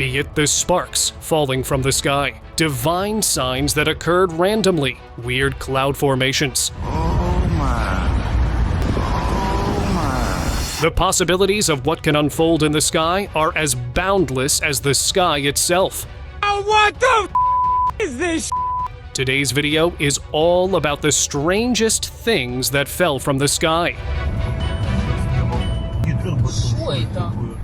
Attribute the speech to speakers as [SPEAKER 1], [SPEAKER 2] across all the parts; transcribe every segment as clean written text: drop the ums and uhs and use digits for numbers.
[SPEAKER 1] be it the sparks falling from the sky, divine signs that occurred randomly, weird cloud formations. The possibilities of what can unfold in the sky are as boundless as the sky itself.
[SPEAKER 2] Oh, what the is this?
[SPEAKER 1] Today's video is all about the strangest things that fell from the sky.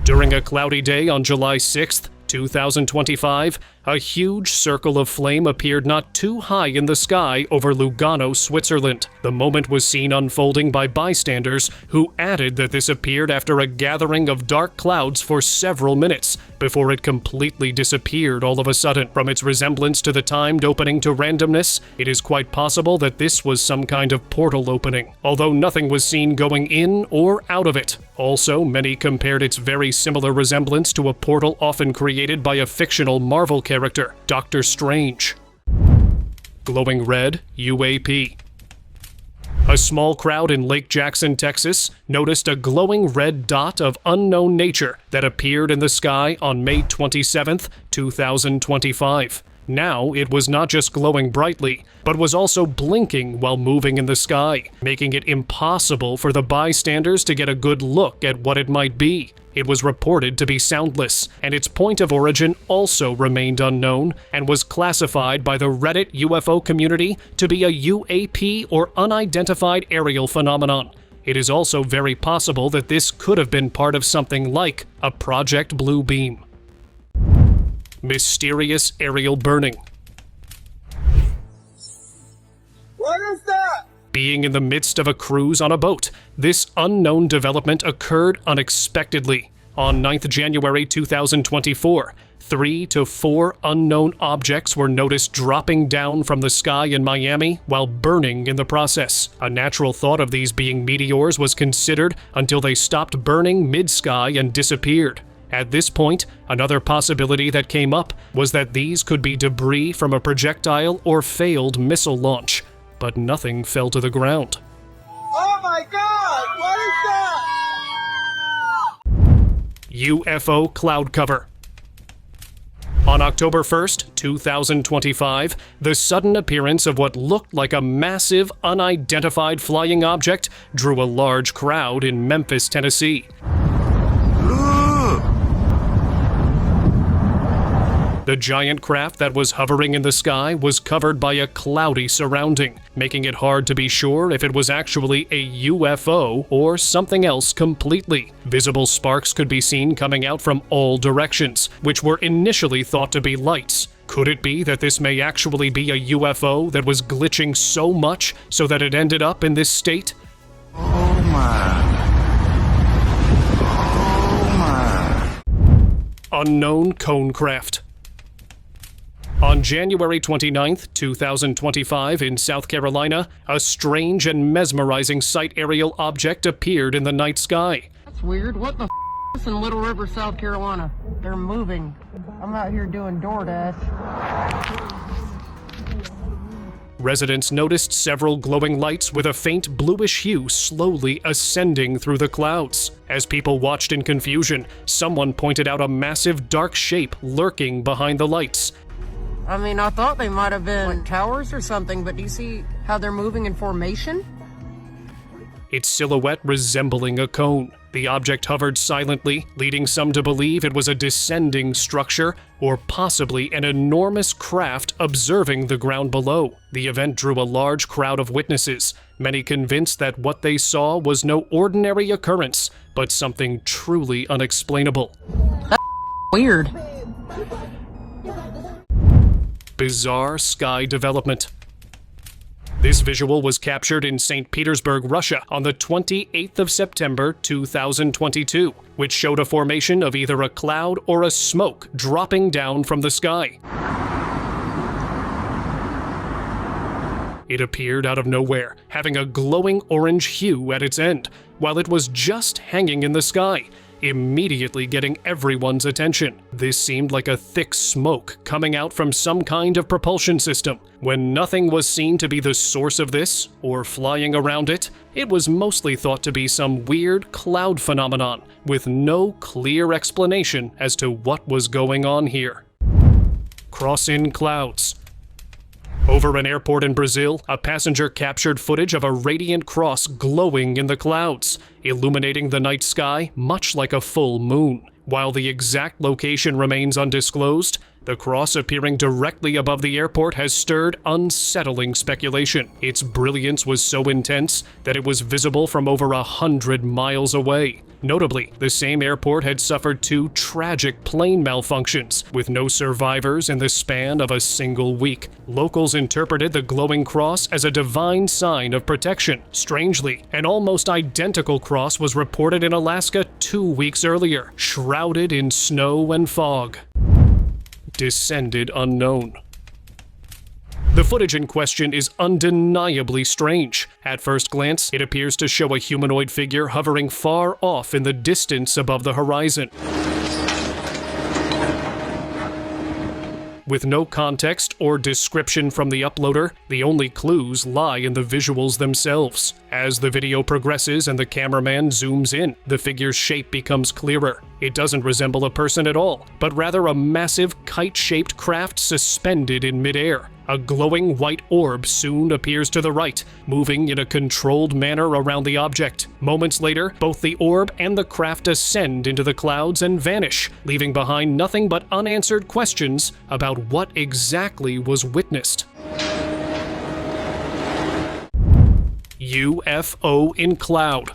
[SPEAKER 1] During a cloudy day on July 6th, 2025, a huge circle of flame appeared not too high in the sky over Lugano, Switzerland. The moment was seen unfolding by bystanders, who added that this appeared after a gathering of dark clouds for several minutes, before it completely disappeared all of a sudden. From its resemblance to the timed opening to randomness, it is quite possible that this was some kind of portal opening, although nothing was seen going in or out of it. Also, many compared its very similar resemblance to a portal often created by a fictional Marvel character, Doctor Strange. Glowing red UAP. A small crowd in Lake Jackson, Texas, noticed a glowing red dot of unknown nature that appeared in the sky on May 27, 2025. Now, it was not just glowing brightly, but was also blinking while moving in the sky, making it impossible for the bystanders to get a good look at what it might be. It was reported to be soundless, and its point of origin also remained unknown, and was classified by the Reddit UFO community to be a UAP or unidentified aerial phenomenon. It is also very possible that this could have been part of something like a Project Blue Beam. Mysterious aerial burning.
[SPEAKER 2] What is that?
[SPEAKER 1] Being in the midst of a cruise on a boat, this unknown development occurred unexpectedly. On 9th January 2024, 3 to 4 unknown objects were noticed dropping down from the sky in Miami while burning in the process. A natural thought of these being meteors was considered until they stopped burning mid-sky and disappeared. At this point, another possibility that came up was that these could be debris from a projectile or failed missile launch, but nothing fell to the ground.
[SPEAKER 2] Oh my God! What is that?
[SPEAKER 1] UFO cloud cover. On October 1st, 2025, the sudden appearance of what looked like a massive, unidentified flying object drew a large crowd in Memphis, Tennessee. The giant craft that was hovering in the sky was covered by a cloudy surrounding, making it hard to be sure if it was actually a UFO or something else completely. Visible sparks could be seen coming out from all directions, which were initially thought to be lights. Could it be that this may actually be a UFO that was glitching so much so that it ended up in this state?
[SPEAKER 3] Oh my.
[SPEAKER 1] Unknown cone craft. On January 29, 2025, in South Carolina, a strange and mesmerizing sight aerial object appeared in the night sky.
[SPEAKER 4] That's weird. What the f*** is in Little River, South Carolina? They're moving. I'm out here doing DoorDash.
[SPEAKER 1] Residents noticed several glowing lights with a faint bluish hue slowly ascending through the clouds. As people watched in confusion, someone pointed out a massive dark shape lurking behind the lights.
[SPEAKER 4] I mean, I thought they might have been like towers or something, but do you see how they're moving in formation?
[SPEAKER 1] Its silhouette resembling a cone. The object hovered silently, leading some to believe it was a descending structure or possibly an enormous craft observing the ground below. The event drew a large crowd of witnesses, many convinced that what they saw was no ordinary occurrence, but something truly unexplainable.
[SPEAKER 4] That's weird.
[SPEAKER 1] Bizarre sky development. This visual was captured in St. Petersburg, Russia on the 28th of September 2022, which showed a formation of either a cloud or a smoke dropping down from the sky. It appeared out of nowhere, having a glowing orange hue at its end, while it was just hanging in the sky. immediately getting everyone's attention. This seemed like a thick smoke coming out from some kind of propulsion system. When nothing was seen to be the source of this, or flying around it, it was mostly thought to be some weird cloud phenomenon, with no clear explanation as to what was going on here. Cross-in clouds. Over an airport in Brazil, a passenger captured footage of a radiant cross glowing in the clouds, illuminating the night sky much like a full moon. While the exact location remains undisclosed, the cross appearing directly above the airport has stirred unsettling speculation. Its brilliance was so intense that it was visible from over 100 miles away. Notably, the same airport had suffered 2 tragic plane malfunctions, with no survivors in the span of a single week. Locals interpreted the glowing cross as a divine sign of protection. Strangely, an almost identical cross was reported in Alaska 2 weeks earlier, shrouded in snow and fog. Descended unknown. The footage in question is undeniably strange. At first glance, it appears to show a humanoid figure hovering far off in the distance above the horizon. With no context or description from the uploader, the only clues lie in the visuals themselves. As the video progresses and the cameraman zooms in, the figure's shape becomes clearer. It doesn't resemble a person at all, but rather a massive kite-shaped craft suspended in midair. A glowing white orb soon appears to the right, moving in a controlled manner around the object. Moments later, both the orb and the craft ascend into the clouds and vanish, leaving behind nothing but unanswered questions about what exactly was witnessed. UFO in cloud.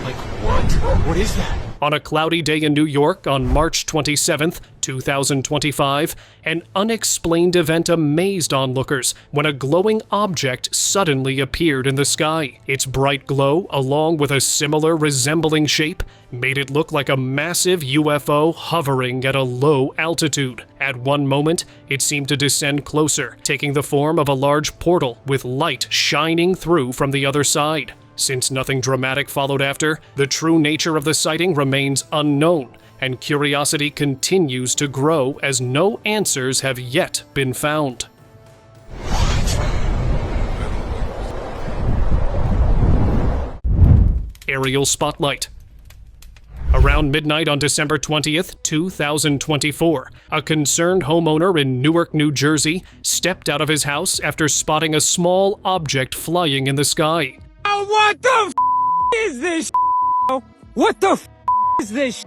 [SPEAKER 2] Like what? What is that?
[SPEAKER 1] On a cloudy day in New York on March 27th, 2025, an unexplained event amazed onlookers when a glowing object suddenly appeared in the sky. Its bright glow, along with a similar resembling shape, made it look like a massive UFO hovering at a low altitude. At one moment, it seemed to descend closer, taking the form of a large portal with light shining through from the other side. Since nothing dramatic followed after, the true nature of the sighting remains unknown, and curiosity continues to grow as no answers have yet been found. Aerial spotlight. Around midnight on December 20th, 2024, a concerned homeowner in Newark, New Jersey, stepped out of his house after spotting a small object flying in the sky.
[SPEAKER 2] What the is this? What the is this?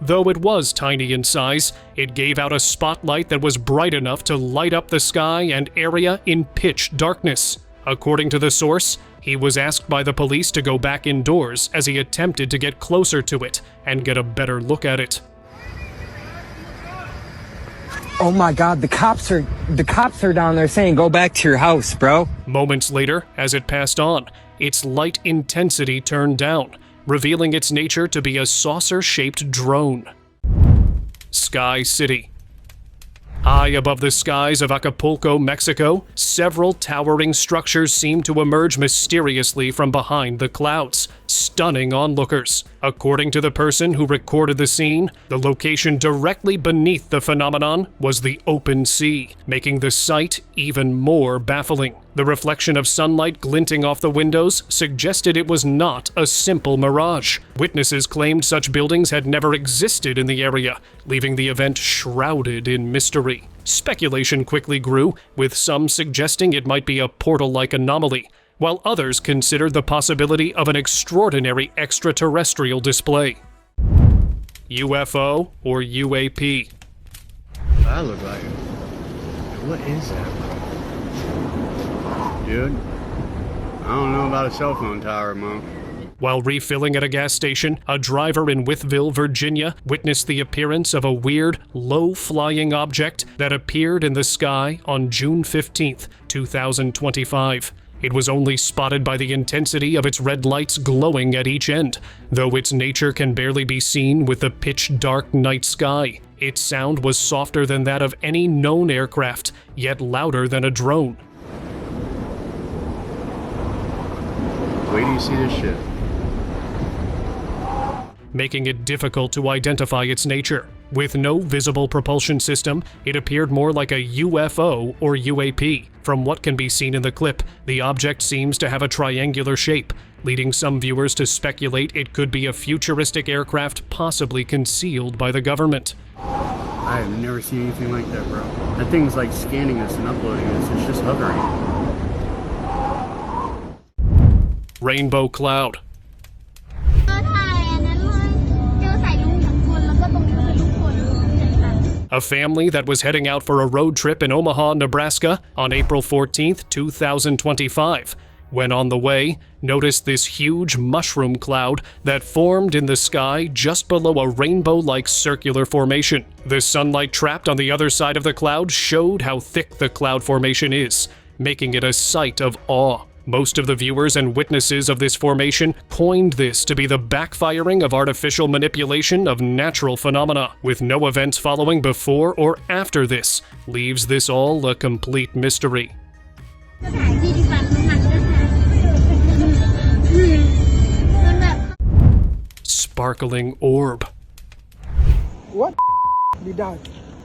[SPEAKER 1] Though it was tiny in size, it gave out a spotlight that was bright enough to light up the sky and area in pitch darkness. According to the source, he was asked by the police to go back indoors as he attempted to get closer to it and get a better look at it.
[SPEAKER 3] Oh my God, the cops are down there saying go back to your house, bro.
[SPEAKER 1] Moments later, as it passed on, its light intensity turned down, revealing its nature to be a saucer-shaped drone. Sky City. High above the skies of Acapulco, Mexico, several towering structures seem to emerge mysteriously from behind the clouds, stunning onlookers. According to the person who recorded the scene, the location directly beneath the phenomenon was the open sea, making the sight even more baffling. The reflection of sunlight glinting off the windows suggested it was not a simple mirage. Witnesses claimed such buildings had never existed in the area, leaving the event shrouded in mystery. Speculation quickly grew, with some suggesting it might be a portal-like anomaly, while others considered the possibility of an extraordinary extraterrestrial display. UFO or UAP?
[SPEAKER 5] That look like it. What is that? Dude, I don't know about a cell phone tower, Mom.
[SPEAKER 1] While refilling at a gas station, a driver in Wytheville, Virginia, witnessed the appearance of a weird, low-flying object that appeared in the sky on June 15th, 2025. It was only spotted by the intensity of its red lights glowing at each end, though its nature can barely be seen with the pitch-dark night sky. Its sound was softer than that of any known aircraft, yet louder than a drone.
[SPEAKER 5] Wait till you see this shit.
[SPEAKER 1] making it difficult to identify its nature. With no visible propulsion system, it appeared more like a UFO or UAP. From what can be seen in the clip, the object seems to have a triangular shape, leading some viewers to speculate it could be a futuristic aircraft possibly concealed by the government.
[SPEAKER 5] I have never seen anything like that, bro. That thing's like scanning us and uploading us. It's just hovering.
[SPEAKER 1] Rainbow cloud. A family that was heading out for a road trip in Omaha, Nebraska on April 14th, 2025, when on the way, noticed this huge mushroom cloud that formed in the sky just below a rainbow-like circular formation. The sunlight trapped on the other side of the cloud showed how thick the cloud formation is, making it a sight of awe. Most of the viewers and witnesses of this formation coined this to be the backfiring of artificial manipulation of natural phenomena, with no events following before or after this, leaves this all a complete mystery. Sparkling orb.
[SPEAKER 6] What be that?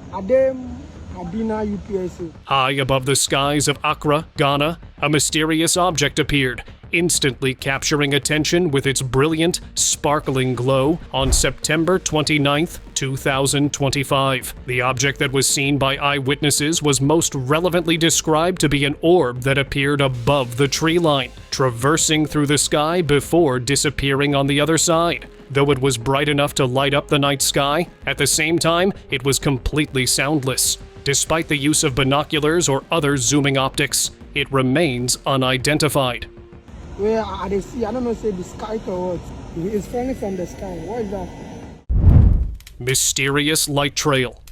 [SPEAKER 6] Adem Adina UPSA.
[SPEAKER 1] High above the skies of Accra, Ghana, a mysterious object appeared, instantly capturing attention with its brilliant, sparkling glow on September 29th, 2025. The object that was seen by eyewitnesses was most relevantly described to be an orb that appeared above the tree line, traversing through the sky before disappearing on the other side. Though it was bright enough to light up the night sky, at the same time, it was completely soundless. Despite the use of binoculars or other zooming optics, it remains unidentified.
[SPEAKER 6] Where are they see? I don't know, say the sky or what? It's falling from the sky. What is that?
[SPEAKER 1] Mysterious light trail.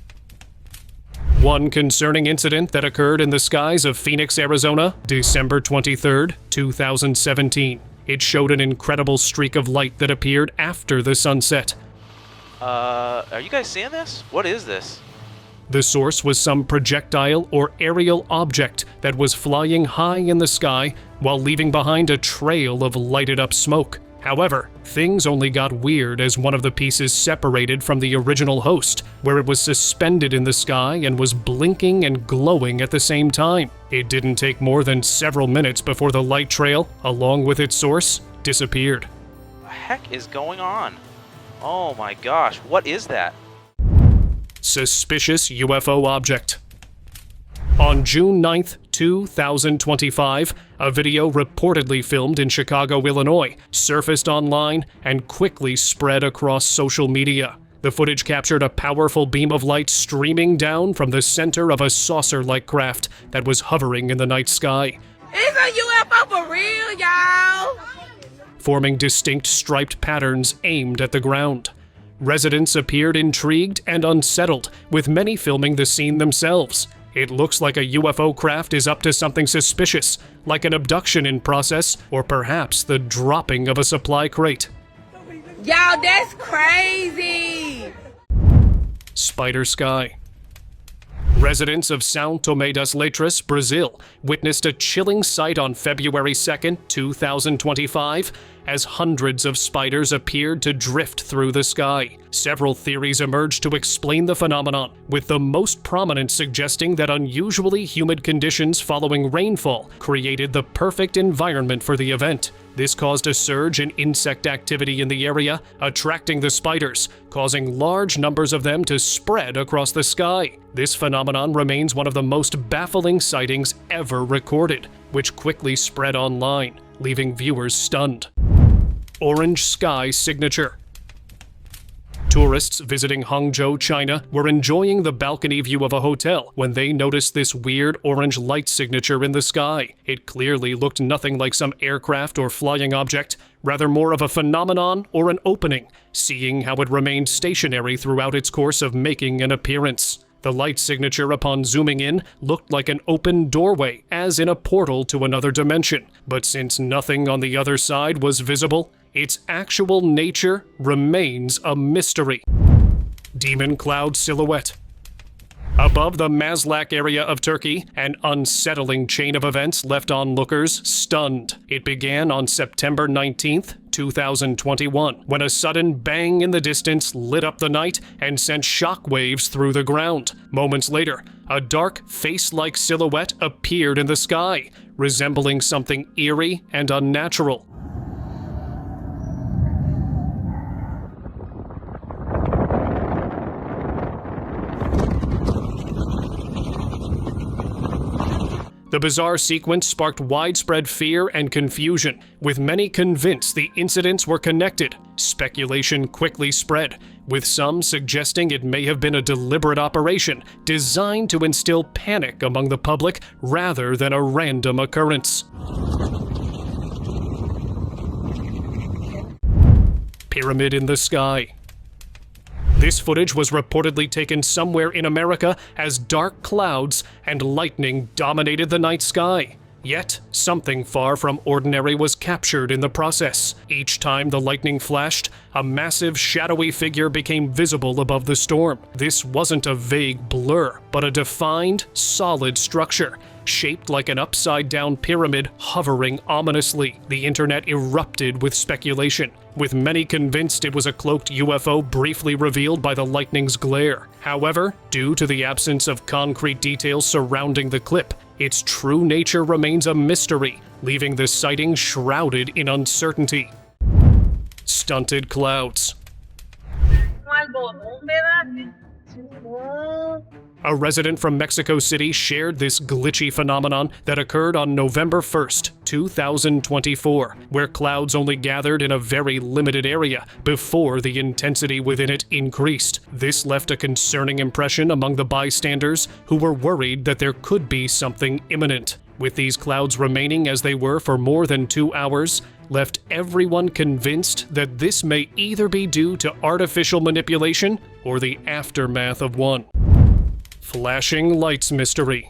[SPEAKER 1] One concerning incident that occurred in the skies of Phoenix, Arizona, December 23rd, 2017. It showed an incredible streak of light that appeared after the sunset.
[SPEAKER 7] Are you guys seeing this? What is this?
[SPEAKER 1] The source was some projectile or aerial object that was flying high in the sky while leaving behind a trail of lighted up smoke. However, things only got weird as one of the pieces separated from the original host, where it was suspended in the sky and was blinking and glowing at the same time. It didn't take more than several minutes before the light trail, along with its source, disappeared.
[SPEAKER 7] What the heck is going on? Oh my gosh, what is that?
[SPEAKER 1] Suspicious UFO object. On June 9th, 2025, a video reportedly filmed in Chicago, Illinois, surfaced online and quickly spread across social media. The footage captured a powerful beam of light streaming down from the center of a saucer-like craft that was hovering in the night sky.
[SPEAKER 8] It's a UFO for real, y'all!
[SPEAKER 1] Forming distinct striped patterns aimed at the ground. Residents appeared intrigued and unsettled, with many filming the scene themselves. It looks like a UFO craft is up to something suspicious, like an abduction in process, or perhaps the dropping of a supply crate.
[SPEAKER 8] Y'all, that's crazy!
[SPEAKER 1] Spider sky. Residents of São Tomé das Letras, Brazil, witnessed a chilling sight on February 2nd, 2025, as hundreds of spiders appeared to drift through the sky. Several theories emerged to explain the phenomenon, with the most prominent suggesting that unusually humid conditions following rainfall created the perfect environment for the event. This caused a surge in insect activity in the area, attracting the spiders, causing large numbers of them to spread across the sky. This phenomenon remains one of the most baffling sightings ever recorded, which quickly spread online, leaving viewers stunned. Orange sky signature. Tourists visiting Hangzhou, China, were enjoying the balcony view of a hotel when they noticed this weird orange light signature in the sky. It clearly looked nothing like some aircraft or flying object, rather more of a phenomenon or an opening, seeing how it remained stationary throughout its course of making an appearance. The light signature upon zooming in looked like an open doorway, as in a portal to another dimension. But since nothing on the other side was visible, its actual nature remains a mystery. Demon cloud silhouette. Above the Maslak area of Turkey, an unsettling chain of events left onlookers stunned. It began on September 19th, 2021, when a sudden bang in the distance lit up the night and sent shockwaves through the ground. Moments later, a dark, face-like silhouette appeared in the sky, resembling something eerie and unnatural. The bizarre sequence sparked widespread fear and confusion, with many convinced the incidents were connected. Speculation quickly spread, with some suggesting it may have been a deliberate operation designed to instill panic among the public rather than a random occurrence. Pyramid in the sky. This footage was reportedly taken somewhere in America as dark clouds and lightning dominated the night sky. Yet, something far from ordinary was captured in the process. Each time the lightning flashed, a massive shadowy figure became visible above the storm. This wasn't a vague blur, but a defined, solid structure, shaped like an upside-down pyramid hovering ominously. The internet erupted with speculation, with many convinced it was a cloaked UFO briefly revealed by the lightning's glare. However, due to the absence of concrete details surrounding the clip, its true nature remains a mystery, leaving the sighting shrouded in uncertainty. Stunted clouds. A resident from Mexico City shared this glitchy phenomenon that occurred on November 1st, 2024, where clouds only gathered in a very limited area before the intensity within it increased. This left a concerning impression among the bystanders, who were worried that there could be something imminent. With these clouds remaining as they were for more than 2 hours, left everyone convinced that this may either be due to artificial manipulation or the aftermath of one. Flashing lights mystery.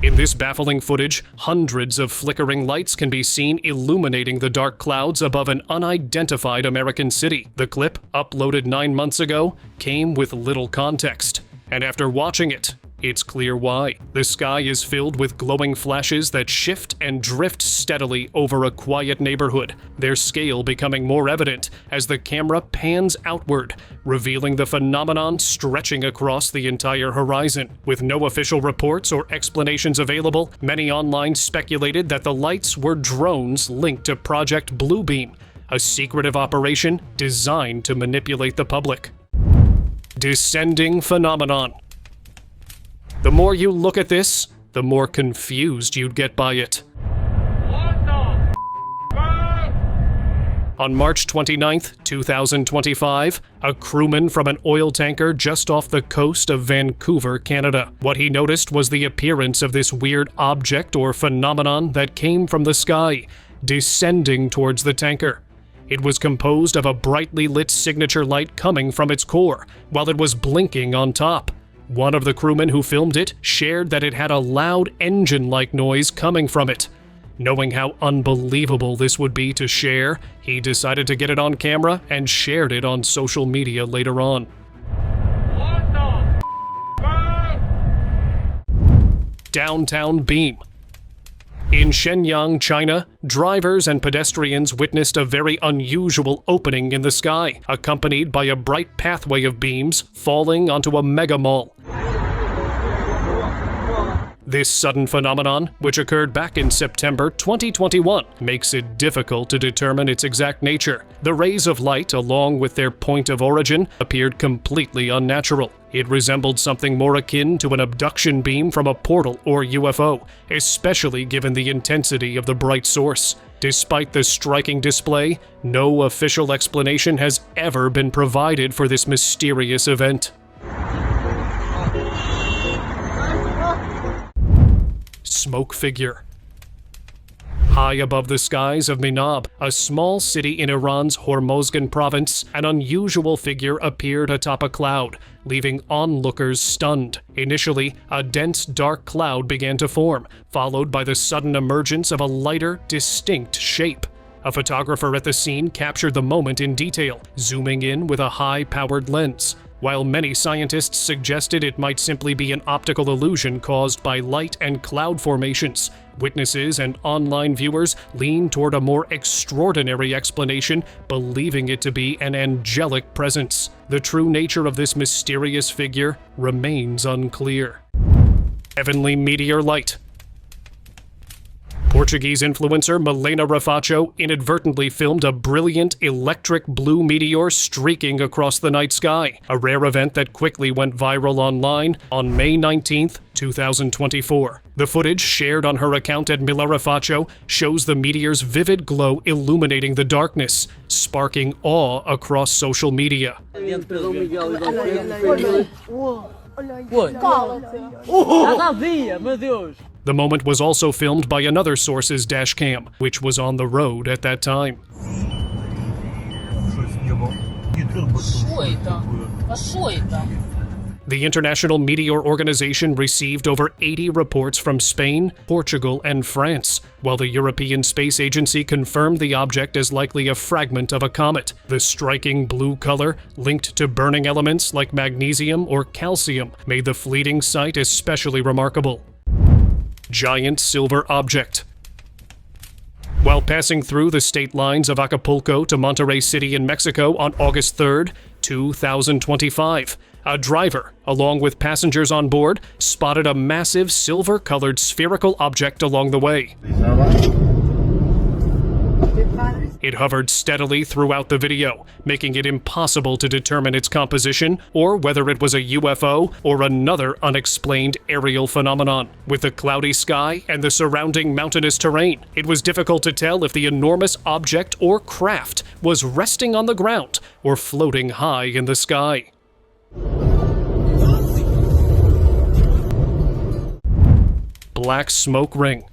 [SPEAKER 1] In this baffling footage, hundreds of flickering lights can be seen illuminating the dark clouds above an unidentified American city. The clip, uploaded 9 months ago, came with little context, and after watching it, it's clear why. The sky is filled with glowing flashes that shift and drift steadily over a quiet neighborhood, their scale becoming more evident as the camera pans outward, revealing the phenomenon stretching across the entire horizon. With no official reports or explanations available, many online speculated that the lights were drones linked to Project Bluebeam, a secretive operation designed to manipulate the public. Descending phenomenon. The more you look at this, the more confused you'd get by it. On March 29th, 2025, a crewman from an oil tanker just off the coast of Vancouver, Canada. What he noticed was the appearance of this weird object or phenomenon that came from the sky, descending towards the tanker. It was composed of a brightly lit signature light coming from its core, while it was blinking on top. One of the crewmen who filmed it shared that it had a loud engine-like noise coming from it. Knowing how unbelievable this would be to share, he decided to get it on camera and shared it on social media later on. Downtown beam. In Shenyang, China, drivers and pedestrians witnessed a very unusual opening in the sky, accompanied by a bright pathway of beams falling onto a mega mall. This sudden phenomenon, which occurred back in September 2021, makes it difficult to determine its exact nature. The rays of light, along with their point of origin, appeared completely unnatural. It resembled something more akin to an abduction beam from a portal or UFO, especially given the intensity of the bright source. Despite the striking display, no official explanation has ever been provided for this mysterious event. Smoke figure. High above the skies of Minab, a small city in Iran's Hormozgan province, an unusual figure appeared atop a cloud, leaving onlookers stunned. Initially, a dense dark cloud began to form, followed by the sudden emergence of a lighter, distinct shape. A photographer at the scene captured the moment in detail, zooming in with a high-powered lens. While many scientists suggested it might simply be an optical illusion caused by light and cloud formations, witnesses and online viewers lean toward a more extraordinary explanation, believing it to be an angelic presence. The true nature of this mysterious figure remains unclear. Heavenly meteor light. Portuguese influencer Milena Rafacho inadvertently filmed a brilliant electric blue meteor streaking across the night sky, a rare event that quickly went viral online on May 19, 2024. The footage shared on her account at Milena Rafacho shows the meteor's vivid glow illuminating the darkness, sparking awe across social media. The moment was also filmed by another source's dashcam, which was on the road at that time. The International Meteor Organization received over 80 reports from Spain, Portugal, and France, while the European Space Agency confirmed the object as likely a fragment of a comet. The striking blue color, linked to burning elements like magnesium or calcium, made the fleeting sight especially remarkable. Giant silver object. While passing through the state lines of Acapulco to Monterrey City in Mexico on August 3, 2025, a driver, along with passengers on board, spotted a massive silver-colored spherical object along the way. It hovered steadily throughout the video, making it impossible to determine its composition or whether it was a UFO or another unexplained aerial phenomenon. With the cloudy sky and the surrounding mountainous terrain, it was difficult to tell if the enormous object or craft was resting on the ground or floating high in the sky. Black smoke ring.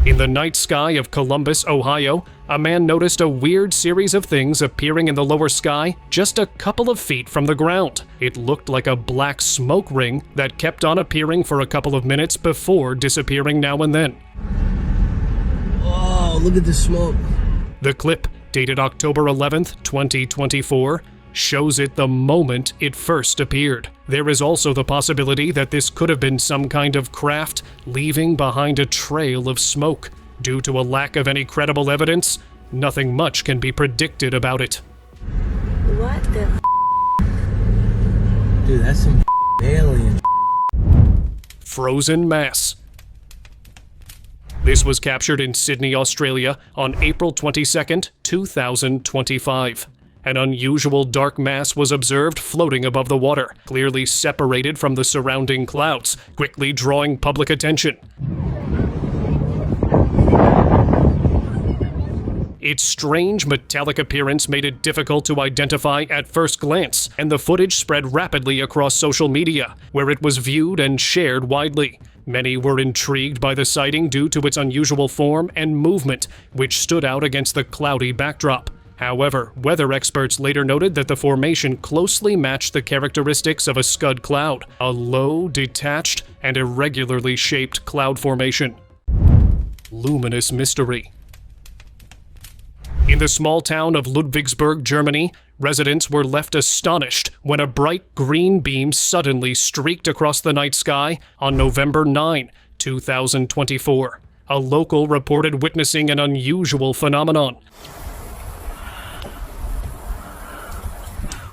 [SPEAKER 1] In the night sky of Columbus, Ohio, a man noticed a weird series of things appearing in the lower sky just a couple of feet from the ground. It looked like a black smoke ring that kept on appearing for a couple of minutes before disappearing now and then.
[SPEAKER 9] Oh, look at the smoke.
[SPEAKER 1] The clip, dated October 11th, 2024, shows it the moment it first appeared. There is also the possibility that this could have been some kind of craft leaving behind a trail of smoke. Due to a lack of any credible evidence, nothing much can be predicted about it.
[SPEAKER 9] What the Dude, that's some alien.
[SPEAKER 1] Frozen mass. This was captured in Sydney, Australia on April 22nd, 2025. An unusual dark mass was observed floating above the water, clearly separated from the surrounding clouds, quickly drawing public attention. Its strange metallic appearance made it difficult to identify at first glance, and the footage spread rapidly across social media, where it was viewed and shared widely. Many were intrigued by the sighting due to its unusual form and movement, which stood out against the cloudy backdrop. However, weather experts later noted that the formation closely matched the characteristics of a scud cloud, a low, detached, and irregularly shaped cloud formation. Luminous mystery. In the small town of Ludwigsburg, Germany, residents were left astonished when a bright green beam suddenly streaked across the night sky on November 9, 2024. A local reported witnessing an unusual phenomenon.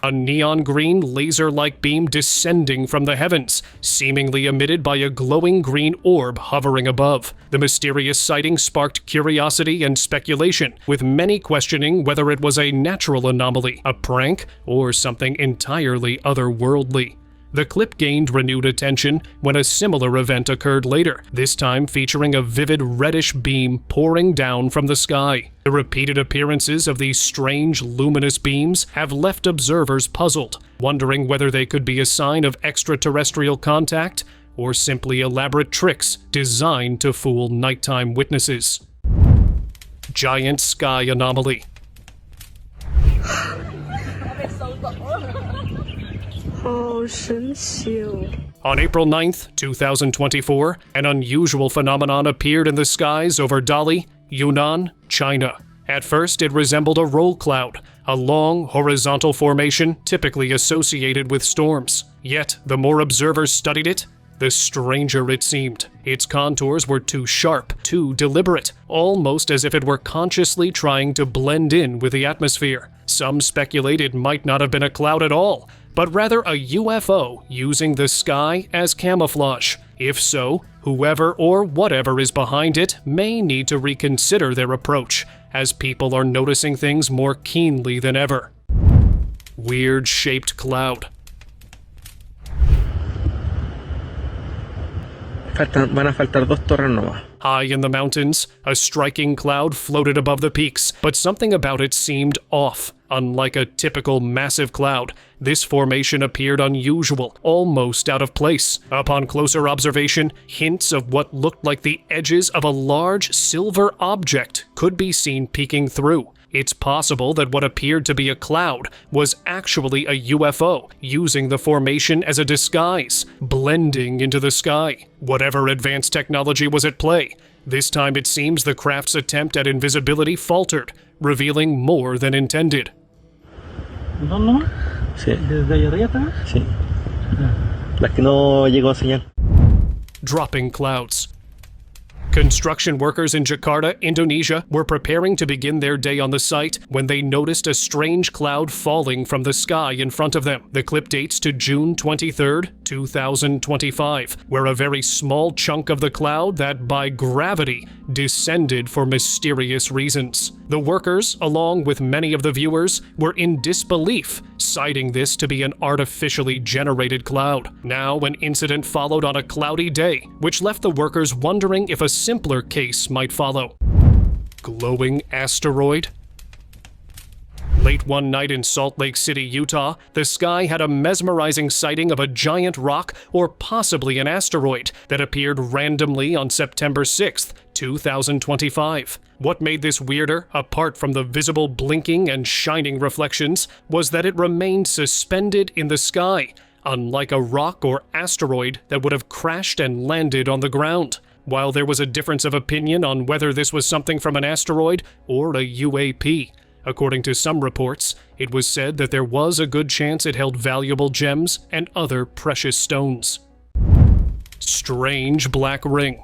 [SPEAKER 1] A neon green laser-like beam descending from the heavens, seemingly emitted by a glowing green orb hovering above. The mysterious sighting sparked curiosity and speculation, with many questioning whether it was a natural anomaly, a prank, or something entirely otherworldly. The clip gained renewed attention when a similar event occurred later, this time featuring a vivid reddish beam pouring down from the sky. The repeated appearances of these strange luminous beams have left observers puzzled, wondering whether they could be a sign of extraterrestrial contact or simply elaborate tricks designed to fool nighttime witnesses. Giant sky anomaly. On April 9th, 2024, an unusual phenomenon appeared in the skies over Dali, Yunnan, China. At first, it resembled a roll cloud, a long, horizontal formation typically associated with storms. Yet, the more observers studied it, the stranger it seemed. Its contours were too sharp, too deliberate, almost as if it were consciously trying to blend in with the atmosphere. Some speculate it might not have been a cloud at all, but rather a UFO using the sky as camouflage. If so, whoever or whatever is behind it may need to reconsider their approach, as people are noticing things more keenly than ever. Weird-shaped cloud.
[SPEAKER 9] Van a faltar 2 torres nomás.
[SPEAKER 1] High in the mountains, a striking cloud floated above the peaks, but something about it seemed off. Unlike a typical massive cloud, this formation appeared unusual, almost out of place. Upon closer observation, hints of what looked like the edges of a large silver object could be seen peeking through. It's possible that what appeared to be a cloud was actually a UFO, using the formation as a disguise, blending into the sky. Whatever advanced technology was at play, this time it seems the craft's attempt at invisibility faltered, revealing more than intended.
[SPEAKER 9] ¿No? Sí. ¿Desde allá arriba también? Sí. Las que no llegó a señal.
[SPEAKER 1] Dropping clouds. Construction workers in Jakarta, Indonesia, were preparing to begin their day on the site when they noticed a strange cloud falling from the sky in front of them. The clip dates to June 23, 2025, where a very small chunk of the cloud that, by gravity, descended for mysterious reasons. The workers, along with many of the viewers, were in disbelief, citing this to be an artificially generated cloud. Now, an incident followed on a cloudy day, which left the workers wondering if a simpler case might follow. Glowing asteroid? Late one night in Salt Lake City, Utah, the sky had a mesmerizing sighting of a giant rock or possibly an asteroid that appeared randomly on September 6th, 2025. What made this weirder, apart from the visible blinking and shining reflections, was that it remained suspended in the sky, unlike a rock or asteroid that would have crashed and landed on the ground. While there was a difference of opinion on whether this was something from an asteroid or a UAP. According to some reports, it was said that there was a good chance it held valuable gems and other precious stones. Strange black ring.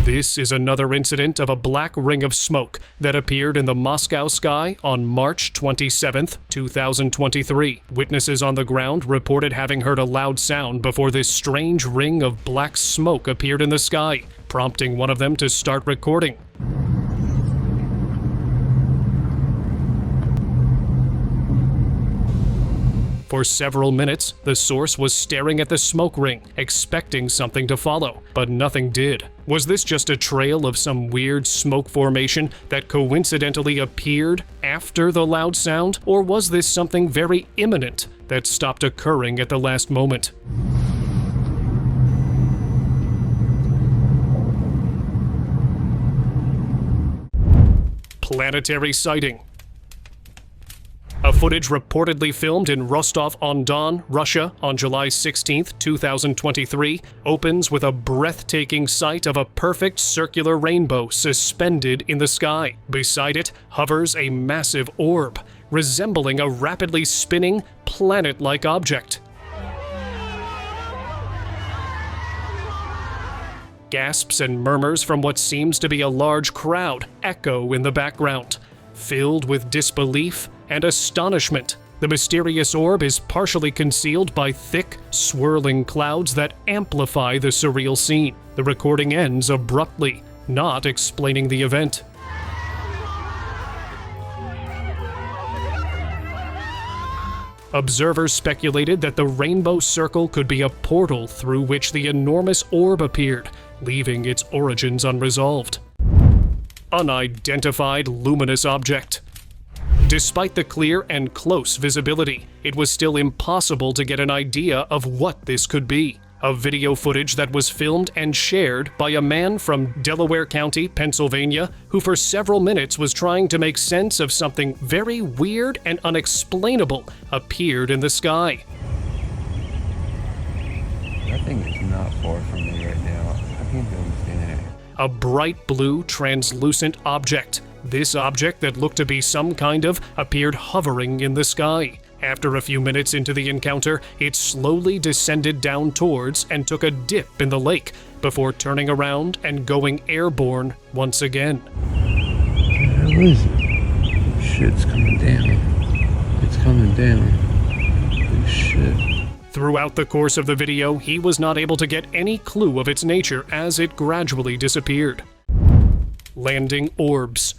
[SPEAKER 1] This is another incident of a black ring of smoke that appeared in the Moscow sky on March 27, 2023. Witnesses on the ground reported having heard a loud sound before this strange ring of black smoke appeared in the sky, prompting one of them to start recording. For several minutes, the source was staring at the smoke ring, expecting something to follow, but nothing did. Was this just a trail of some weird smoke formation that coincidentally appeared after the loud sound, or was this something very imminent that stopped occurring at the last moment? Planetary sighting. A footage reportedly filmed in Rostov-on-Don, Russia, on July 16, 2023, opens with a breathtaking sight of a perfect circular rainbow suspended in the sky. Beside it hovers a massive orb, resembling a rapidly spinning, planet-like object. Gasps and murmurs from what seems to be a large crowd echo in the background. Filled with disbelief and astonishment, the mysterious orb is partially concealed by thick, swirling clouds that amplify the surreal scene. The recording ends abruptly, not explaining the event. Observers speculated that the rainbow circle could be a portal through which the enormous orb appeared, leaving its origins unresolved. Unidentified luminous object. Despite the clear and close visibility, it was still impossible to get an idea of what this could be. A video footage that was filmed and shared by a man from Delaware County, Pennsylvania, who for several minutes was trying to make sense of something very weird and unexplainable appeared in the sky.
[SPEAKER 10] That thing is not far from me right now. I can't understand it.
[SPEAKER 1] A bright blue, translucent object, This object that looked to be some kind of appeared hovering in the sky. After a few minutes into the encounter, it slowly descended down towards and took a dip in the lake before turning around and going airborne once again.
[SPEAKER 10] Where is it? Shit's coming down. It's coming down. Holy shit.
[SPEAKER 1] Throughout the course of the video, he was not able to get any clue of its nature as it gradually disappeared. Landing orbs.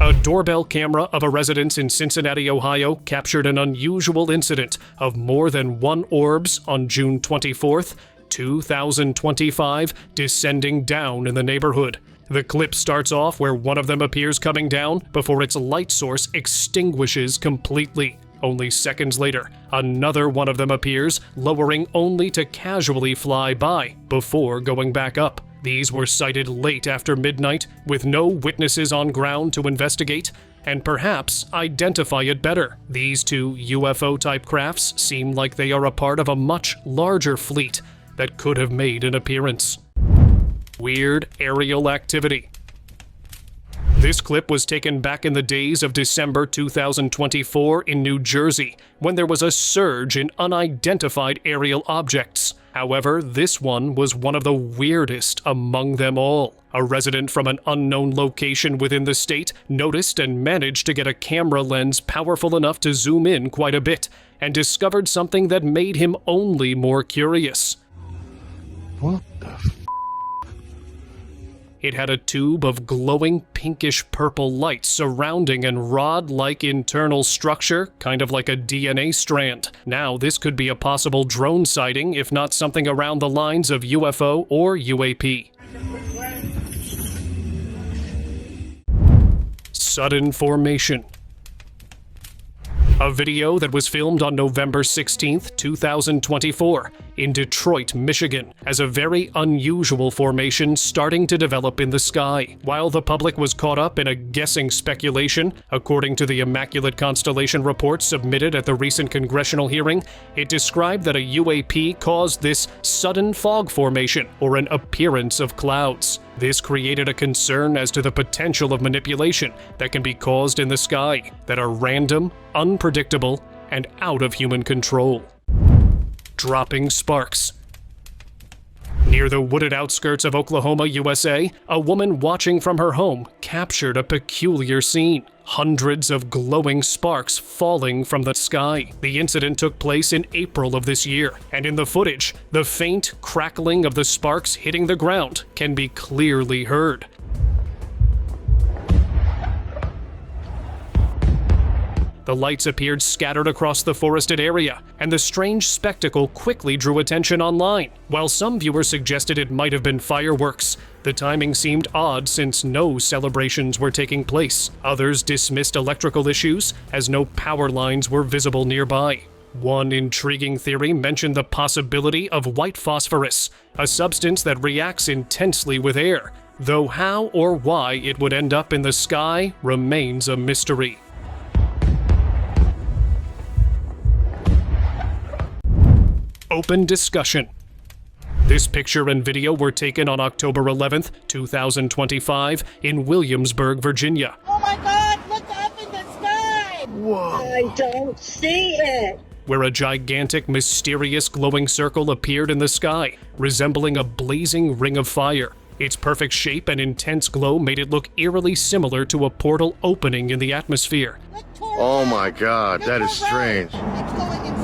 [SPEAKER 1] A doorbell camera of a residence in Cincinnati, Ohio, captured an unusual incident of more than one orbs on June 24th, 2025, descending down in the neighborhood. The clip starts off where one of them appears coming down before its light source extinguishes completely. Only seconds later, another one of them appears, lowering only to casually fly by before going back up. These were sighted late after midnight, with no witnesses on ground to investigate and perhaps identify it better. These two UFO-type crafts seem like they are a part of a much larger fleet that could have made an appearance. Weird aerial activity. This clip was taken back in the days of December 2024 in New Jersey, when there was a surge in unidentified aerial objects. However, this one was one of the weirdest among them all. A resident from an unknown location within the state noticed and managed to get a camera lens powerful enough to zoom in quite a bit, and discovered something that made him only more curious.
[SPEAKER 10] What the f?
[SPEAKER 1] It had a tube of glowing pinkish-purple light surrounding a rod-like internal structure, kind of like a DNA strand. Now, this could be a possible drone sighting, if not something around the lines of UFO or UAP. Sudden formation. A video that was filmed on November 16th, 2024, in Detroit, Michigan, as a very unusual formation starting to develop in the sky. While the public was caught up in a guessing speculation, according to the Immaculate Constellation report submitted at the recent congressional hearing, it described that a UAP caused this sudden fog formation, or an appearance of clouds. This created a concern as to the potential of manipulation that can be caused in the sky, that are random, unpredictable, and out of human control. Dropping sparks. Near the wooded outskirts of Oklahoma, USA, a woman watching from her home captured a peculiar scene. Hundreds of glowing sparks falling from the sky. The incident took place in April of this year, and in the footage, the faint crackling of the sparks hitting the ground can be clearly heard. The lights appeared scattered across the forested area, and the strange spectacle quickly drew attention online. While some viewers suggested it might have been fireworks, the timing seemed odd since no celebrations were taking place. Others dismissed electrical issues, as no power lines were visible nearby. One intriguing theory mentioned the possibility of white phosphorus, a substance that reacts intensely with air, though how or why it would end up in the sky remains a mystery. Open discussion. This picture and video were taken on October 11th, 2025 in Williamsburg, Virginia.
[SPEAKER 8] Oh my God, look up in the sky!
[SPEAKER 10] Whoa.
[SPEAKER 8] I don't see it!
[SPEAKER 1] Where a gigantic, mysterious glowing circle appeared in the sky, resembling a blazing ring of fire. Its perfect shape and intense glow made it look eerily similar to a portal opening in the atmosphere.
[SPEAKER 10] Oh my God, that is strange.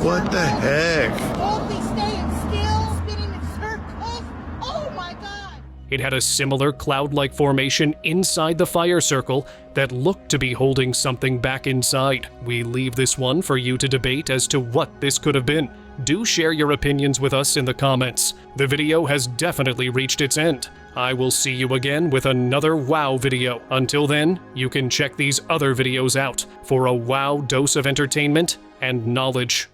[SPEAKER 10] What the heck?
[SPEAKER 8] Only staying still, spinning in circles. Oh my God!
[SPEAKER 1] It had a similar cloud-like formation inside the fire circle that looked to be holding something back inside. We leave this one for you to debate as to what this could have been. Do share your opinions with us in the comments. The video has definitely reached its end. I will see you again with another WOW video. Until then, you can check these other videos out for a WOW dose of entertainment and knowledge.